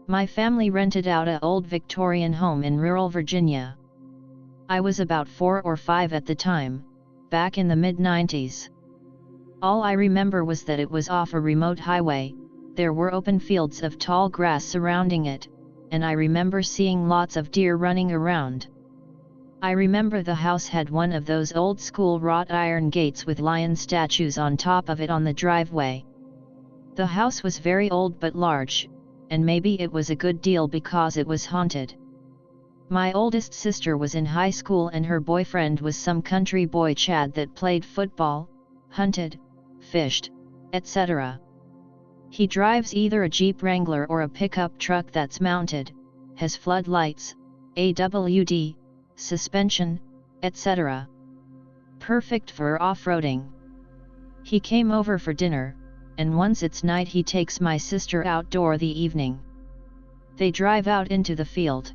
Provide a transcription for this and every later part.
My family rented out an old Victorian home in rural Virginia. I was about 4 or 5 at the time, back in the mid-90s. All I remember was that it was off a remote highway, there were open fields of tall grass surrounding it, and I remember seeing lots of deer running around. I remember the house had one of those old-school wrought iron gates with lion statues on top of it on the driveway. The house was very old but large, and maybe it was a good deal because it was haunted. My oldest sister was in high school and her boyfriend was some country boy Chad that played football, hunted, fished, etc. He drives either a Jeep Wrangler or a pickup truck that's mounted, has floodlights, AWD, suspension, etc. Perfect for off-roading. He came over for dinner, and once it's night he takes my sister outdoor the evening. They drive out into the field.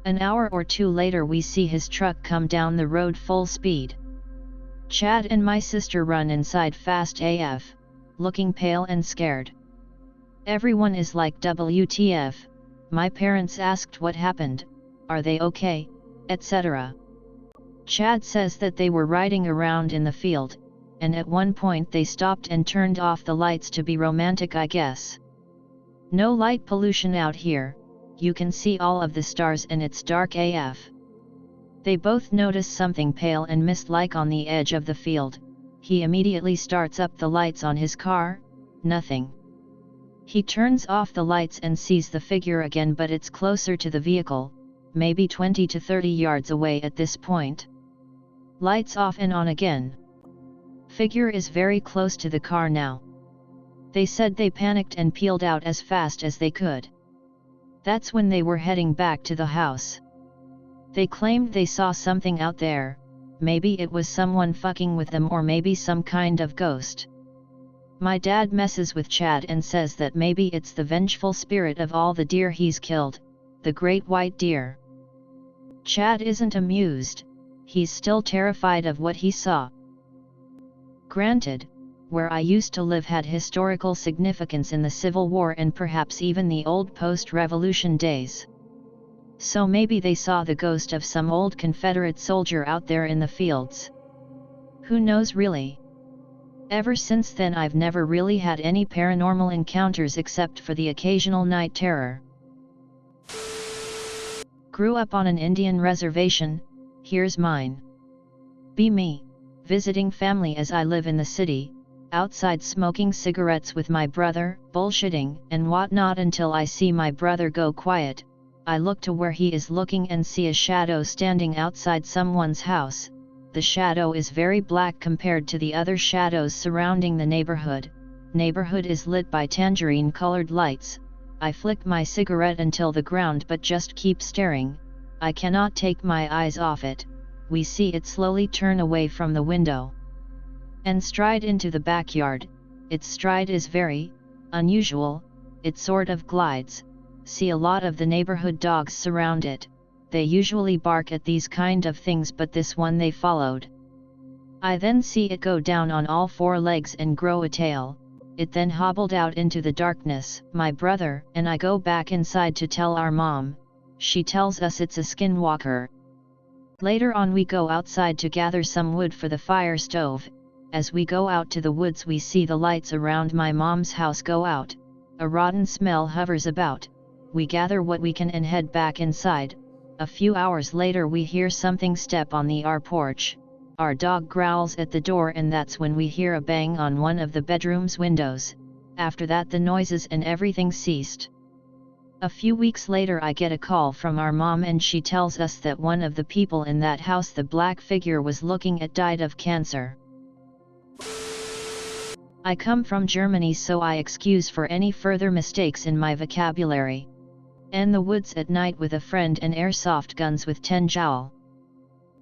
An hour or two later we see his truck come down the road full speed. Chad and my sister run inside fast AF, looking pale and scared. Everyone is like WTF, my parents asked what happened, are they okay, etc. Chad says that they were riding around in the field, and at one point they stopped and turned off the lights to be romantic I guess. No light pollution out here, you can see all of the stars and it's dark AF. They both notice something pale and mist-like on the edge of the field. He immediately starts up the lights on his car, nothing. He turns off the lights and sees the figure again, but it's closer to the vehicle, maybe 20 to 30 yards away at this point. Lights off and on again. Figure is very close to the car now. They said they panicked and peeled out as fast as they could. That's when they were heading back to the house. They claimed they saw something out there, maybe it was someone fucking with them or maybe some kind of ghost. My dad messes with Chad and says that maybe it's the vengeful spirit of all the deer he's killed, the great white deer. Chad isn't amused, he's still terrified of what he saw. Granted, where I used to live had historical significance in the Civil War and perhaps even the old post-revolution days. So maybe they saw the ghost of some old Confederate soldier out there in the fields. Who knows really? Ever since then I've never really had any paranormal encounters except for the occasional night terror. Grew up on an Indian reservation, here's mine. Be me, visiting family as I live in the city, outside smoking cigarettes with my brother, bullshitting and whatnot until I see my brother go quiet. I look to where he is looking and see a shadow standing outside someone's house. The shadow is very black compared to the other shadows surrounding the neighborhood. Neighborhood is lit by tangerine-colored lights. I flick my cigarette until the ground but just keep staring. I cannot take my eyes off it. We see it slowly turn away from the window and stride into the backyard. Its stride is very unusual, it sort of glides. See a lot of the neighborhood dogs surround it. They usually bark at these kind of things, but this one they followed. I then see it go down on all 4 legs and grow a tail. It then hobbled out into the darkness. My brother and I go back inside to tell our mom. She tells us it's a skinwalker. Later on we go outside to gather some wood for the fire stove. As we go out to the woods we see the lights around my mom's house go out. A rotten smell hovers about. We gather what we can and head back inside. A few hours later we hear something step on our porch. Our dog growls at the door and that's when we hear a bang on one of the bedroom's windows. After that the noises and everything ceased. A few weeks later I get a call from our mom and she tells us that one of the people in that house the black figure was looking at died of cancer. I come from Germany so I excuse for any further mistakes in my vocabulary. In the woods at night with a friend and airsoft guns with 10 joule.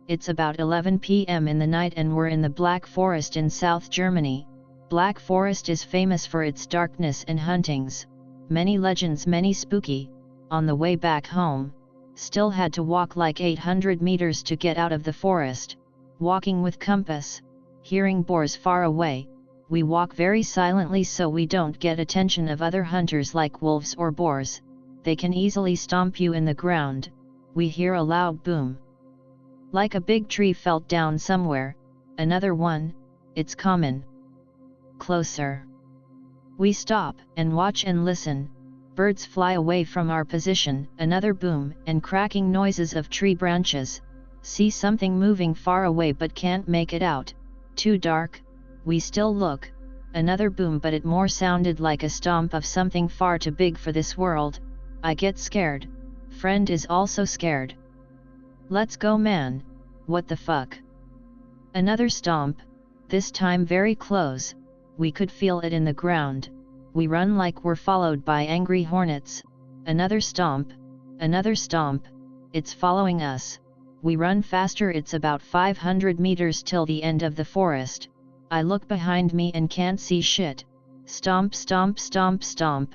It's about 11 p.m. in the night and we're in the Black Forest in South Germany. Black Forest is famous for its darkness and huntings. Many legends, many spooky. On the way back home, still had to walk like 800 meters to get out of the forest. Walking with compass, hearing boars far away. We walk very silently so we don't get attention of other hunters like wolves or boars. they can easily stomp you in the ground. We hear a loud boom. Like a big tree fell down somewhere. Another one, it's common. Closer. We stop and watch and listen. Birds fly away from our position. Another boom and cracking noises of tree branches. See something moving far away but can't make it out. Too dark. We still look. Another boom, but it more sounded like a stomp of something far too big for this world. I get scared. Friend is also scared. Let's go, man. What the fuck? Another stomp. This time very close. We could feel it in the ground. We run like we're followed by angry hornets. Another stomp. Another stomp. It's following us. We run faster. It's about 500 meters till the end of the forest. I look behind me and can't see shit. Stomp, stomp, stomp, stomp.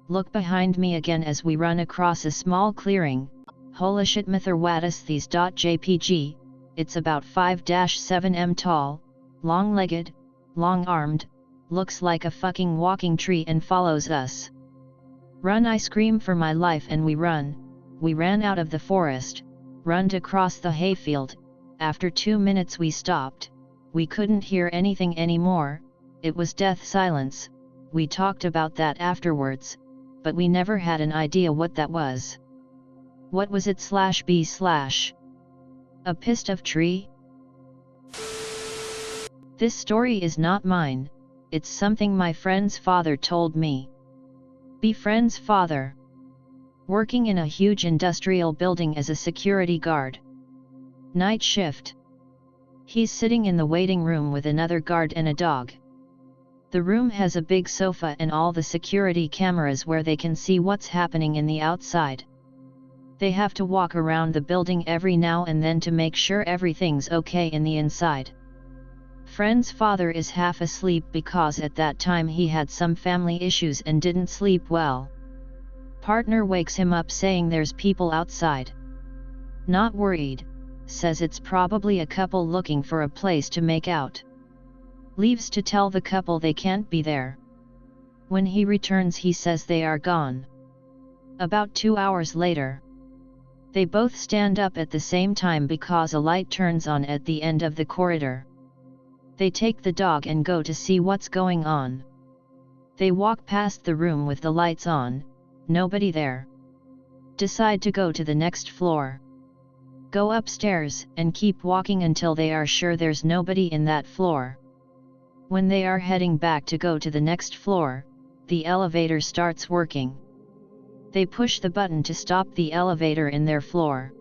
Look behind me again as we run across a small clearing. Holy shit, Mythorwatis.jpg. It's about 5-7 m tall, long-legged, long-armed, looks like a fucking walking tree and follows us. Run, I scream for my life, and we run. We ran out of the forest, run across the hayfield. After 2 minutes we stopped. We couldn't hear anything anymore. It was death silence. We talked about that afterwards, but we never had an idea what that was. What was it /b/? A pissed off tree? This story is not mine. It's something my friend's father told me. Be friend's father. Working in a huge industrial building as a security guard. Night shift. He's sitting in the waiting room with another guard and a dog. The room has a big sofa and all the security cameras where they can see what's happening in the outside. They have to walk around the building every now and then to make sure everything's okay in the inside. Friend's father is half asleep because at that time he had some family issues and didn't sleep well. Partner wakes him up saying there's people outside. Not worried, says it's probably a couple looking for a place to make out. Leaves to tell the couple they can't be there. When he returns he says they are gone. About 2 hours later. They both stand up at the same time because a light turns on at the end of the corridor. They take the dog and go to see what's going on. They walk past the room with the lights on, nobody there. Decide to go to the next floor. Go upstairs and keep walking until they are sure there's nobody in that floor. When they are heading back to go to the next floor, the elevator starts working. They push the button to stop the elevator in their floor.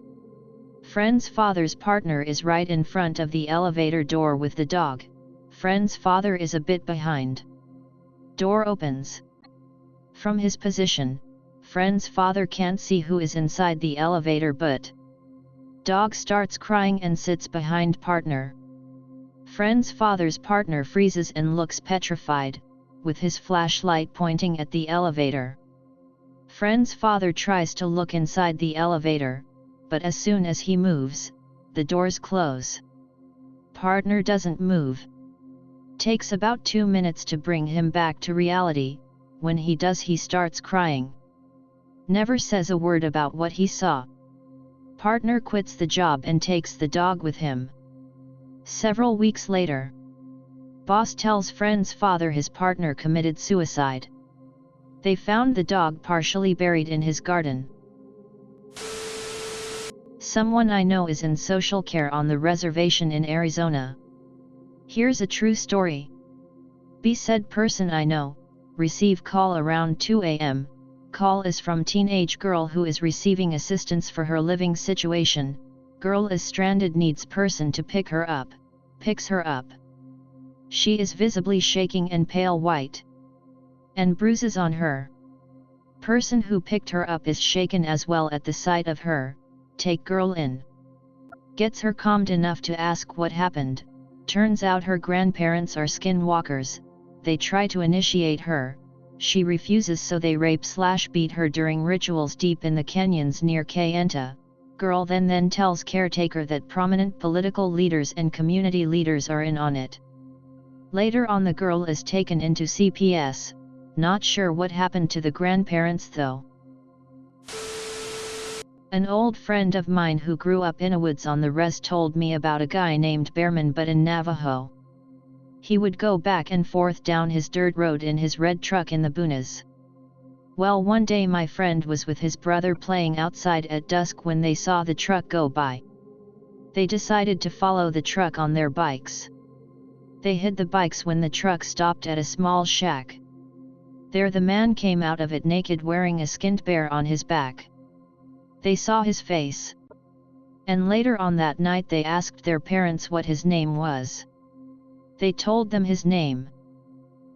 Friend's father's partner is right in front of the elevator door with the dog. Friend's father is a bit behind. Door opens. From his position, friend's father can't see who is inside the elevator, but dog starts crying and sits behind partner. Friend's father's partner freezes and looks petrified, with his flashlight pointing at the elevator. Friend's father tries to look inside the elevator, but as soon as he moves, the doors close. Partner doesn't move. Takes about 2 minutes to bring him back to reality. When he does, he starts crying. Never says a word about what he saw. Partner quits the job and takes the dog with him. Several weeks later, boss tells friend's father his partner committed suicide. They found the dog partially buried in his garden. Someone I know is in social care on the reservation in Arizona. Here's a true story. Said person I know, receive call around 2 a.m. Call is from teenage girl who is receiving assistance for her living situation. Girl is stranded, needs person to pick her up. Picks her up. She is visibly shaking and pale white. And bruises on her. Person who picked her up is shaken as well at the sight of her. Take girl in. Gets her calmed enough to ask what happened. Turns out her grandparents are skinwalkers. They try to initiate her. She refuses, so they rape/beat her during rituals deep in the canyons near Kayenta. Girl then tells caretaker that prominent political leaders and community leaders are in on it. Later on the girl is taken into CPS. Not sure what happened to the grandparents though. An old friend of mine who grew up in a woods on the res told me about a guy named Bearman but in Navajo. He would go back and forth down his dirt road in his red truck in the boonies. Well, one day my friend was with his brother playing outside at dusk when they saw the truck go by. They decided to follow the truck on their bikes. They hid the bikes when the truck stopped at a small shack. There the man came out of it naked, wearing a skinned bear on his back. They saw his face. And later on that night they asked their parents what his name was. They told them his name.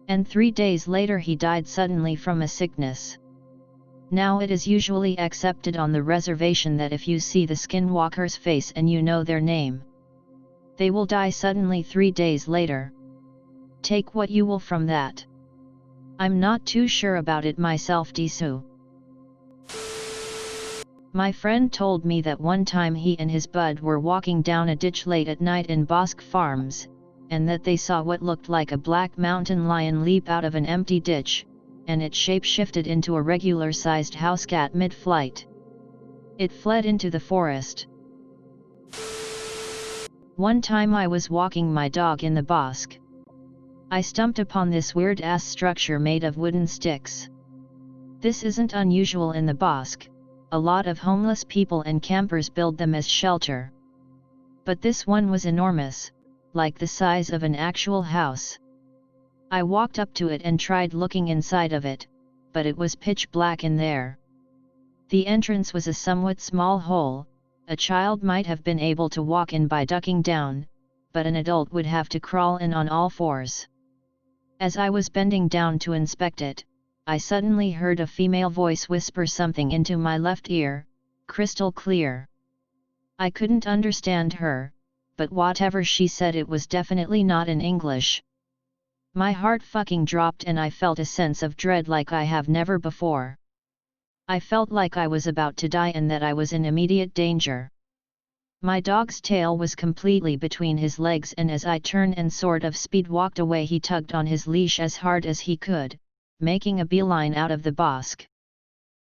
And 3 days later he died suddenly from a sickness. Now it is usually accepted on the reservation that if you see the Skinwalker's face and you know their name, they will die suddenly 3 days later. Take what you will from that. I'm not too sure about it myself, Disu. My friend told me that one time he and his bud were walking down a ditch late at night in Bosque Farms, and that they saw what looked like a black mountain lion leap out of an empty ditch, and it shape-shifted into a regular-sized house cat mid-flight. It fled into the forest. One time I was walking my dog in the Bosque. I stumped upon this weird-ass structure made of wooden sticks. This isn't unusual in the Bosque. A lot of homeless people and campers build them as shelter. But this one was enormous, like the size of an actual house. I walked up to it and tried looking inside of it, but it was pitch black in there. The entrance was a somewhat small hole. A child might have been able to walk in by ducking down, but an adult would have to crawl in on all fours. As I was bending down to inspect it, I suddenly heard a female voice whisper something into my left ear, crystal clear. I couldn't understand her, but whatever she said, it was definitely not in English. My heart fucking dropped and I felt a sense of dread like I have never before. I felt like I was about to die and that I was in immediate danger. My dog's tail was completely between his legs, and as I turned and sort of speed walked away, he tugged on his leash as hard as he could, making a beeline out of the Bosque.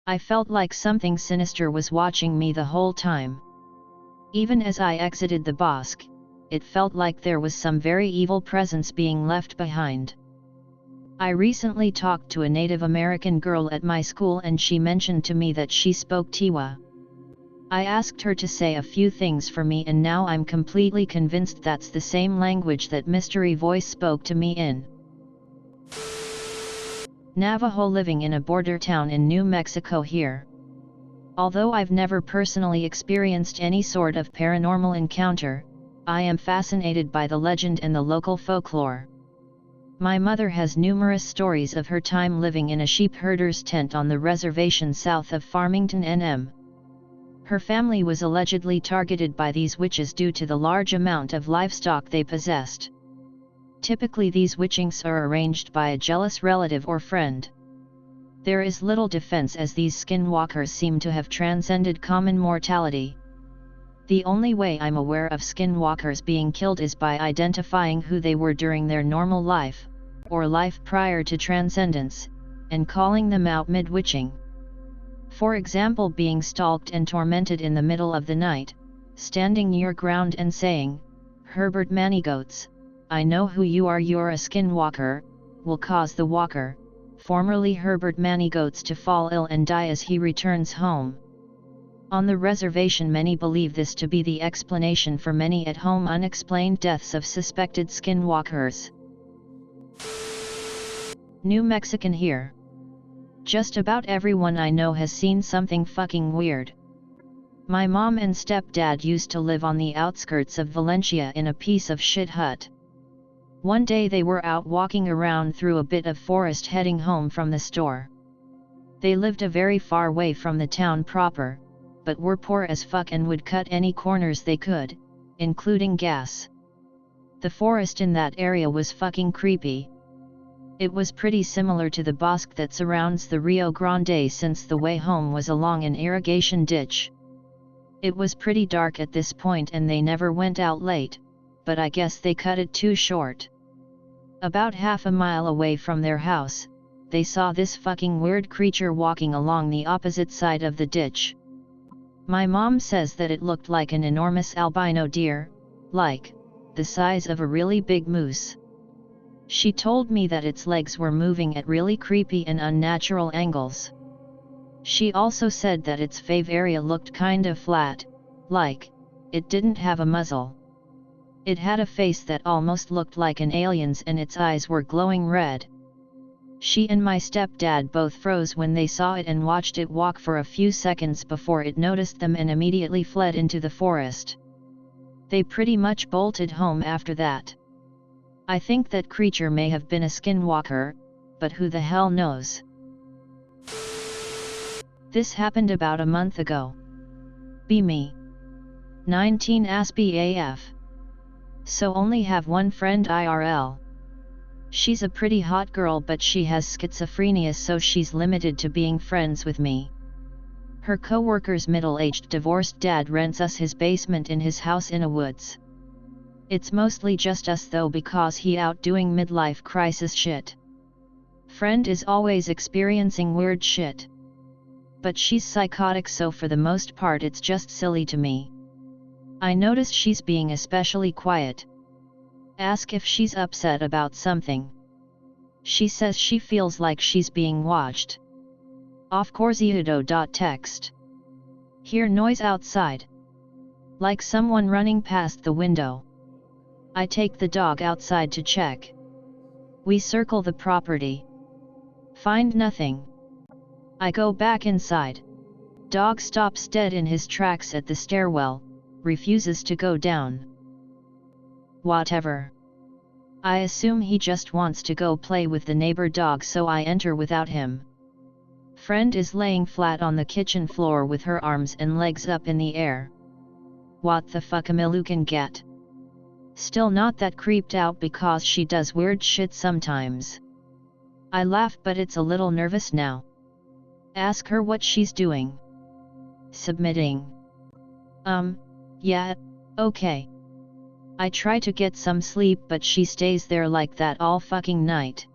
I felt like something sinister was watching me the whole time. Even as I exited the Bosque, it felt like there was some very evil presence being left behind. I recently talked to a Native American girl at my school and she mentioned to me that she spoke Tiwa. I asked her to say a few things for me and now I'm completely convinced that's the same language that Mystery Voice spoke to me in. Navajo, living in a border town in New Mexico here. Although I've never personally experienced any sort of paranormal encounter, I am fascinated by the legend and the local folklore. My mother has numerous stories of her time living in a sheep herder's tent on the reservation south of Farmington, NM. Her family was allegedly targeted by these witches due to the large amount of livestock they possessed. Typically these witchings are arranged by a jealous relative or friend. There is little defense as these skinwalkers seem to have transcended common mortality. The only way I'm aware of skinwalkers being killed is by identifying who they were during their normal life, or life prior to transcendence, and calling them out mid-witching. For example, being stalked and tormented in the middle of the night, standing your ground and saying, "Herbert Manigoats, I know who you are, you're a skinwalker," will cause the walker, formerly Herbert Manigoats, to fall ill and die as he returns home. On the reservation many believe this to be the explanation for many at-home unexplained deaths of suspected skinwalkers. New Mexican here. Just about everyone I know has seen something fucking weird. My mom and stepdad used to live on the outskirts of Valencia in a piece of shit hut. One day they were out walking around through a bit of forest heading home from the store. They lived a very far way from the town proper, but were poor as fuck and would cut any corners they could, including gas. The forest in that area was fucking creepy. It was pretty similar to the bosque that surrounds the Rio Grande, since the way home was along an irrigation ditch. It was pretty dark at this point and they never went out late, but I guess they cut it too short. About half a mile away from their house, they saw this fucking weird creature walking along the opposite side of the ditch. My mom says that it looked like an enormous albino deer, like the size of a really big moose. She told me that its legs were moving at really creepy and unnatural angles. She also said that its fave area looked kinda flat, like it didn't have a muzzle. It had a face that almost looked like an alien's and its eyes were glowing red. She and my stepdad both froze when they saw it and watched it walk for a few seconds before it noticed them and immediately fled into the forest. They pretty much bolted home after that. I think that creature may have been a skinwalker, but who the hell knows? This happened about a month ago. Be me. 19 Aspie AF. So only have one friend IRL. She's a pretty hot girl but she has schizophrenia so she's limited to being friends with me. Her co-worker's middle-aged divorced dad rents us his basement in his house in a woods. It's mostly just us though because he out doing midlife crisis shit. Friend is always experiencing weird shit. But she's psychotic so for the most part it's just silly to me. I notice she's being especially quiet. Ask if she's upset about something. She says she feels like she's being watched. Of course text. Hear noise outside. Like someone running past the window. I take the dog outside to check. We circle the property. Find nothing. I go back inside. Dog stops dead in his tracks at the stairwell, refuses to go down. Whatever. I assume he just wants to go play with the neighbor dog so I enter without him. Friend is laying flat on the kitchen floor with her arms and legs up in the air. What the fuck am I looking at? Still not that creeped out because she does weird shit sometimes. I laugh but it's a little nervous now. Ask her what she's doing. Submitting. Yeah, okay. I try to get some sleep but she stays there like that all fucking night.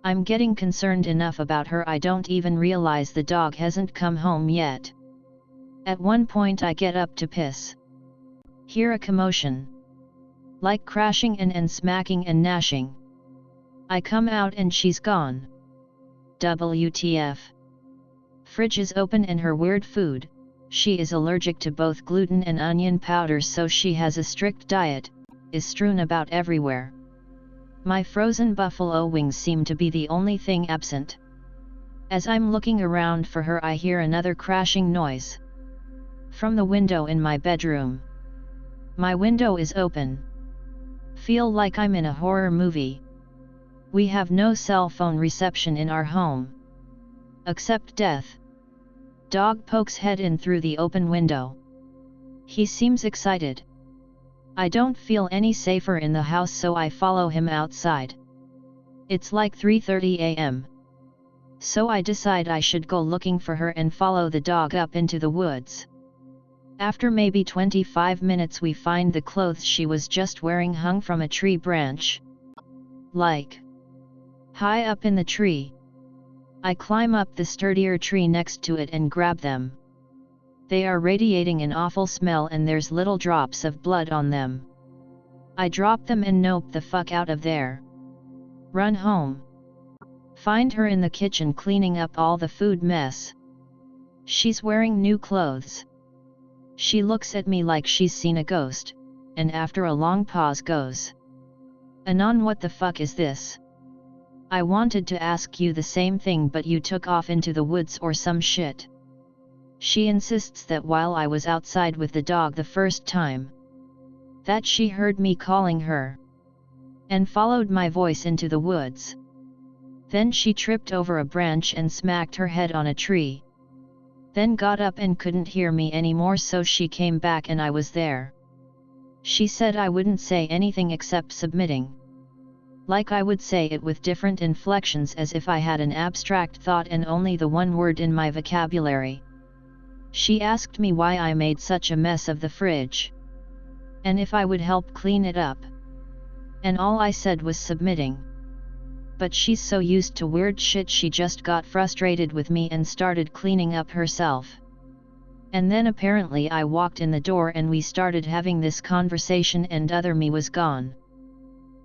I'm getting concerned enough about her I don't even realize the dog hasn't come home yet. At one point I get up to piss. Hear a commotion. Like crashing and smacking and gnashing. I come out and she's gone. WTF. Fridge is open and her weird food. She is allergic to both gluten and onion powders so she has a strict diet, is strewn about everywhere. My frozen buffalo wings seem to be the only thing absent. As I'm looking around for her I hear another crashing noise. From the window in my bedroom. My window is open. Feel like I'm in a horror movie. We have no cell phone reception in our home. Except death. Dog pokes head in through the open window. He seems excited. I don't feel any safer in the house so I follow him outside. It's like 3:30 a.m. So I decide I should go looking for her and follow the dog up into the woods. After maybe 25 minutes we find the clothes she was just wearing hung from a tree branch. Like high up in the tree. I climb up the sturdier tree next to it and grab them. They are radiating an awful smell and there's little drops of blood on them. I drop them and nope the fuck out of there. Run home. Find her in the kitchen cleaning up all the food mess. She's wearing new clothes. She looks at me like she's seen a ghost, and after a long pause goes. Anon, what the fuck is this? I wanted to ask you the same thing but you took off into the woods or some shit. She insists that while I was outside with the dog the first time, that she heard me calling her, and followed my voice into the woods. Then she tripped over a branch and smacked her head on a tree. Then got up and couldn't hear me anymore so she came back and I was there. She said I wouldn't say anything except submitting. Like I would say it with different inflections as if I had an abstract thought and only the one word in my vocabulary. She asked me why I made such a mess of the fridge. And if I would help clean it up. And all I said was submitting. But she's so used to weird shit she just got frustrated with me and started cleaning up herself. And then apparently I walked in the door and we started having this conversation and other me was gone.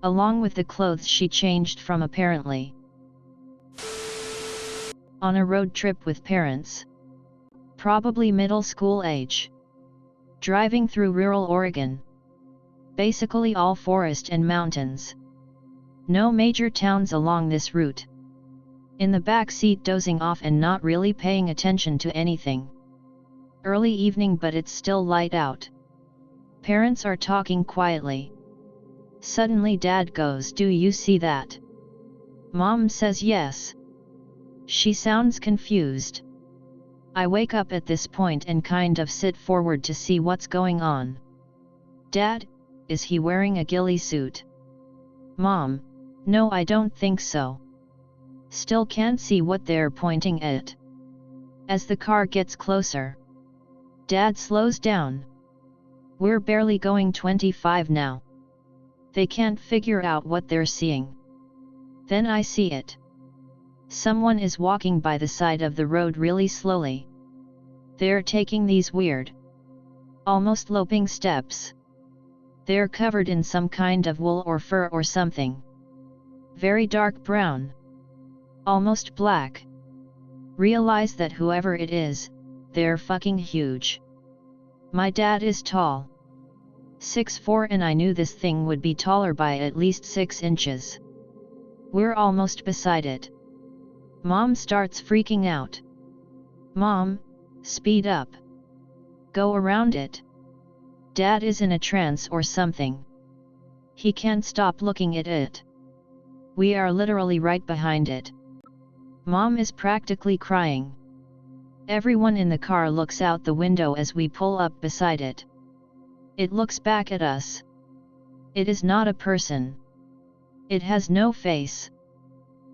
Along with the clothes she changed from apparently. On a road trip with parents. Probably middle school age. Driving through rural Oregon. Basically all forest and mountains. No major towns along this route. In the back seat dozing off and not really paying attention to anything. Early evening but it's still light out. Parents are talking quietly. Suddenly Dad goes, "Do you see that?" Mom says yes. She sounds confused. I wake up at this point and kind of sit forward to see what's going on. "Dad, is he wearing a ghillie suit?" Mom, "No, I don't think so." Still can't see what they're pointing at. As the car gets closer, Dad slows down. We're barely going 25 now. They can't figure out what they're seeing. Then I see it. Someone is walking by the side of the road really slowly. They're taking these weird, almost loping steps. They're covered in some kind of wool or fur or something. Very dark brown. Almost black. Realize that whoever it is, they're fucking huge. My dad is tall. 6'4" and I knew this thing would be taller by at least 6 inches. We're almost beside it. Mom starts freaking out. "Mom, speed up. Go around it." Dad is in a trance or something. He can't stop looking at it. We are literally right behind it. Mom is practically crying. Everyone in the car looks out the window as we pull up beside it. It looks back at us. It is not a person. It has no face.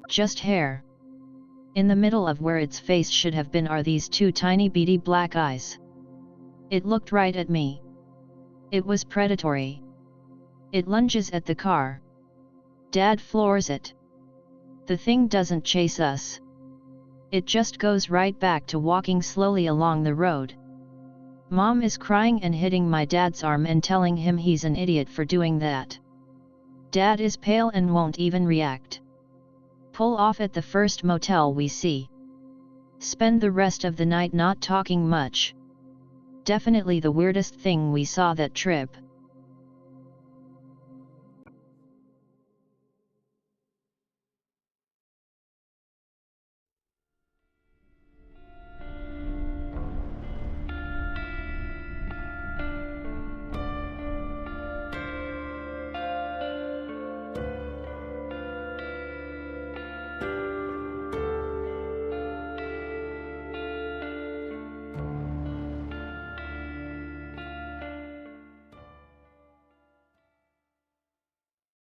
Just hair. In the middle of where its face should have been are these 2 tiny beady black eyes. It looked right at me. It was predatory. It lunges at the car. Dad floors it. The thing doesn't chase us. It just goes right back to walking slowly along the road. Mom is crying and hitting my dad's arm and telling him he's an idiot for doing that. Dad is pale and won't even react. Pull off at the first motel we see. Spend the rest of the night not talking much. Definitely the weirdest thing we saw that trip.